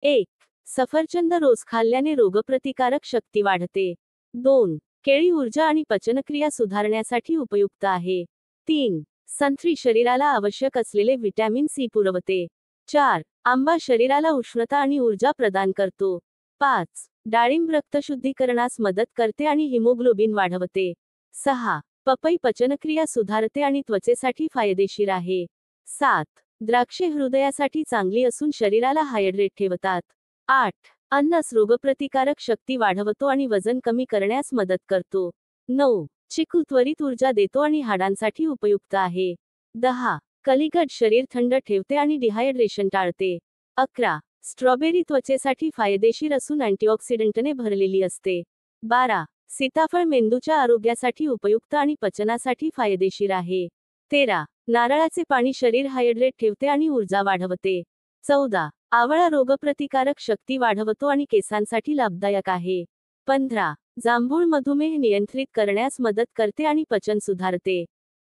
1. सफरचंद रोज खाल्ल्याने रोगप्रतिकारक शक्ती वाढते. 2. केळी ऊर्जा आणि पचनक्रिया सुधारण्यासाठी उपयुक्त आहे. 3. संत्री शरीराला आवश्यक असलेले व्हिटॅमिन सी पुरवते. 4. आंबा शरीराला उष्णता आणि ऊर्जा प्रदान करतो. 5. डाळिंब रक्तशुद्धीकरणास मदत करते आणि हिमोग्लोबिन वाढवते. 6. पपई पचनक्रिया सुधारते आणि त्वचेसाठी फायदेशीर आहे. 7. द्राक्षे हृदयासाठी चांगली असून शरीराला हायड्रेट ठेवतात. 8. अननस रोगप्रतिकारक शक्ती वाढवतो आणि वजन कमी करण्यास मदत करतो. 9. चिकू त्वरित ऊर्जा देतो आणि हाडांसाठी उपयुक्त आहे. 10. कलिकट शरीर थंड ठेवते आणि डिहायड्रेशन टाळते. 11. स्ट्रॉबेरी त्वचेसाठी फायदेशीर असून अँटीऑक्सिडंटने भरलेली असते. 12. सीताफळ मेंदूच्या आरोग्यासाठी उपयुक्त आणि पचनासाठी फायदेशीर आहे. 13. नारळाचे पाणी शरीर हायड्रेट ठेवते आणि ऊर्जा वाढवते. 14. आवळा रोगप्रतिकारक शक्ती वाढवतो आणि केसांसाठी लाभदायक आहे. 15. जांभूळ मधुमेह नियंत्रित करण्यास मदत करते आणि पचन सुधारते.